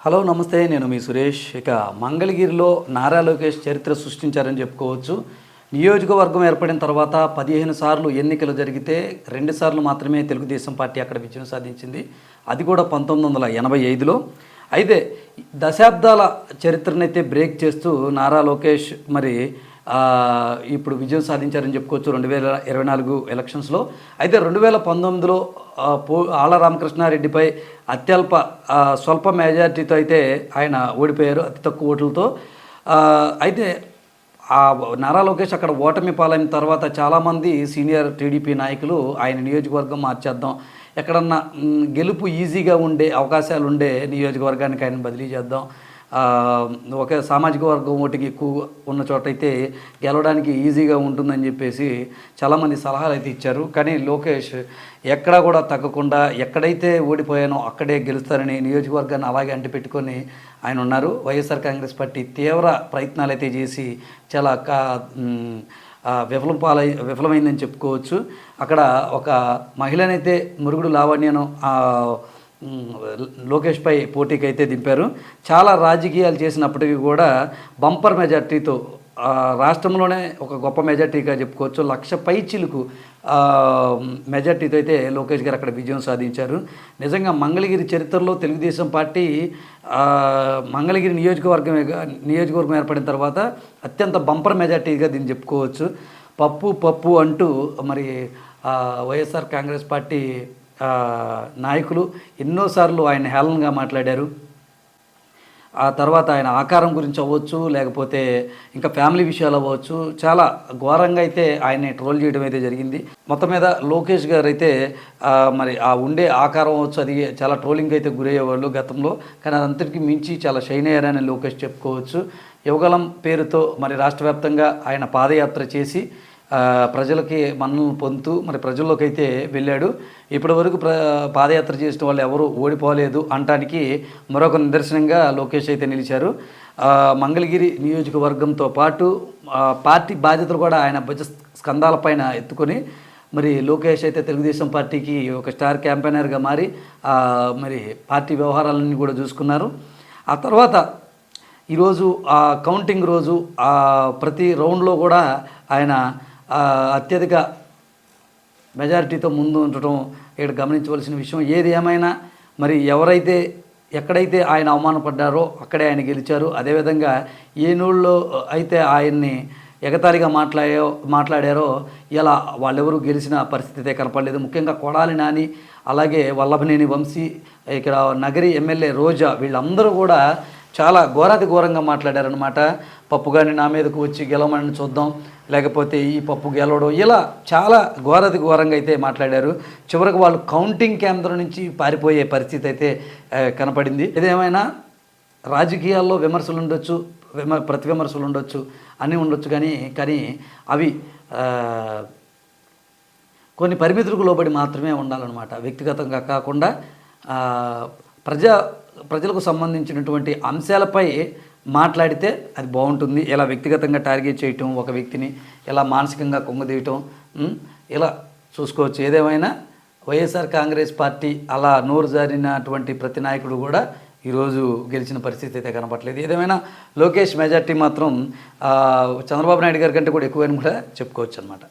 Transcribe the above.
Hello నమస్తే, నేను మీ సురేష్. ఇక మంగళగిరిలో నారా లోకేష్ చరిత్ర సృష్టించారని చెప్పుకోవచ్చు. నియోజకవర్గం ఏర్పడిన తర్వాత 15 సార్లు ఎన్నికలు జరిగితే 2 సార్లు మాత్రమే తెలుగుదేశం పార్టీ అక్కడ విజయం సాధించింది. అది కూడా 1985లో. అయితే దశాబ్దాల చరిత్రనైతే బ్రేక్ చేస్తూ నారా లోకేష్ మరి ఇప్పుడు విజయం సాధించారని చెప్పుకోవచ్చు 2024 ఎలక్షన్స్లో. అయితే 2019లో ఆళ్ల రామకృష్ణారెడ్డిపై స్వల్ప మెజార్టీతో అయితే ఆయన ఓడిపోయారు, అతి తక్కువ ఓట్లతో. అయితే నారా లోకేష్ అక్కడ ఓటమి పాలైన తర్వాత చాలామంది సీనియర్ టీడీపీ నాయకులు ఆయన నియోజకవర్గం మార్చేద్దాం, ఎక్కడన్నా గెలుపు ఈజీగా ఉండే అవకాశాలు ఉండే నియోజకవర్గానికి ఆయన బదిలీ చేద్దాం, ఒక సామాజిక వర్గం ఓటికి ఎక్కువ ఉన్న చోట అయితే గెలవడానికి ఈజీగా ఉంటుందని చెప్పేసి చాలామంది సలహాలు అయితే ఇచ్చారు. కానీ లోకేష్ ఎక్కడా కూడా తగ్గకుండా ఎక్కడైతే ఓడిపోయానో అక్కడే గెలుస్తారని నియోజకవర్గాన్ని అలాగే అంటిపెట్టుకొని ఆయన ఉన్నారు. వైఎస్ఆర్ కాంగ్రెస్ పార్టీ తీవ్ర ప్రయత్నాలు అయితే చేసి చాలా విఫలమైందని చెప్పుకోవచ్చు. అక్కడ ఒక మహిళనైతే మురుగుడు లావణ్యను లోకేష్పై పోటీకి అయితే దింపారు. చాలా రాజకీయాలు చేసినప్పటికీ కూడా బంపర్ మెజార్టీతో రాష్ట్రంలోనే ఒక గొప్ప మెజార్టీగా చెప్పుకోవచ్చు. 1,00,000 పైచిలుకు మెజార్టీతో అయితే లోకేష్ గారు అక్కడ విజయం సాధించారు. నిజంగా మంగళగిరి చరిత్రలో తెలుగుదేశం పార్టీ మంగళగిరి నియోజకవర్గం ఏర్పడిన తర్వాత అత్యంత బంపర్ మెజార్టీగా దీన్ని చెప్పుకోవచ్చు. పప్పు అంటూ మరి వైఎస్ఆర్ కాంగ్రెస్ పార్టీ నాయకులు ఎన్నోసార్లు ఆయన హేళనగా మాట్లాడారు. ఆ తర్వాత ఆయన ఆకారం గురించి అవ్వచ్చు, లేకపోతే ఇంకా ఫ్యామిలీ విషయాలు అవ్వచ్చు, చాలా ఘోరంగా అయితే ఆయన్ని ట్రోల్ చేయడం అయితే జరిగింది. మొత్తం మీద లోకేష్ గారు అయితే మరి ఆ ఉండే ఆకారం అవ్వచ్చు, అది చాలా ట్రోలింగ్ అయితే గురయ్యేవాళ్ళు గతంలో. కానీ అదంతటికి మించి చాలా షైన్ అయ్యారని లోకేష్ చెప్పుకోవచ్చు. యువగలం పేరుతో మరి రాష్ట్ర వ్యాప్తంగా ఆయన పాదయాత్ర చేసి ప్రజలకి మన్ననలు పొందుతూ మరి ప్రజల్లోకి అయితే వెళ్ళాడు. ఇప్పటి వరకు పాదయాత్ర చేసిన వాళ్ళు ఎవరు ఓడిపోలేదు అనటానికి మరొక నిదర్శనంగా లోకేష్ అయితే నిలిచారు. మంగళగిరి నియోజకవర్గంతో పాటు పార్టీ బాధ్యతలు కూడా ఆయన భుజ స్కంధాలపైన ఎత్తుకొని మరి లోకేష్ అయితే తెలుగుదేశం పార్టీకి ఒక స్టార్ క్యాంపెయినర్గా మారి మరి పార్టీ వ్యవహారాలన్నీ కూడా చూసుకున్నారు. ఆ తర్వాత ఈరోజు కౌంటింగ్ రోజు ప్రతి రౌండ్లో కూడా ఆయన అత్యధిక మెజారిటీతో ముందు ఉండటం ఇక్కడ గమనించవలసిన విషయం. ఏది ఏమైనా మరి ఎక్కడైతే ఆయన అవమానపడ్డారో అక్కడే ఆయన గెలిచారు. అదేవిధంగా ఏ నూళ్ళలో అయితే ఆయన్ని ఎగతాళిగా మాట్లాడారో ఇలా వాళ్ళెవరూ గెలిచిన పరిస్థితి కనపడలేదు. ముఖ్యంగా కొడాలి నాని, అలాగే వల్లభనేని వంశీ, ఇక్కడ నగరి ఎమ్మెల్యే రోజా, వీళ్ళందరూ కూడా చాలా ఘోరంగా మాట్లాడారనమాట. పప్పు కానీ నా మీదకు వచ్చి గెలవమని చూద్దాం, లేకపోతే ఈ పప్పు గెలవడం, ఇలా చాలా ఘోరంగా అయితే మాట్లాడారు. చివరికి వాళ్ళు కౌంటింగ్ కేంద్రం నుంచి పారిపోయే పరిస్థితి అయితే కనపడింది. ఏదేమైనా రాజకీయాల్లో విమర్శలు ఉండొచ్చు, ప్రతి విమర్శలు ఉండొచ్చు, అన్నీ ఉండొచ్చు, కానీ అవి కొన్ని పరిమితులకు లోబడి మాత్రమే ఉండాలన్నమాట. వ్యక్తిగతంగా కాకుండా ప్రజలకు సంబంధించినటువంటి అంశాలపై మాట్లాడితే అది బాగుంటుంది. ఇలా వ్యక్తిగతంగా టార్గెట్ చేయటం, ఒక వ్యక్తిని ఇలా మానసికంగా కుంగదీయటం, ఇలా చూసుకోవచ్చు. ఏదేమైనా వైఎస్ఆర్ కాంగ్రెస్ పార్టీ అలా నోరు జారినటువంటి ప్రతి నాయకుడు కూడా ఈరోజు గెలిచిన పరిస్థితి అయితే కనపట్లేదు. ఏదేమైనా లోకేష్ మెజార్టీ మాత్రం చంద్రబాబు నాయుడు గారి కంటే కూడా ఎక్కువని కూడా చెప్పుకోవచ్చు అనమాట.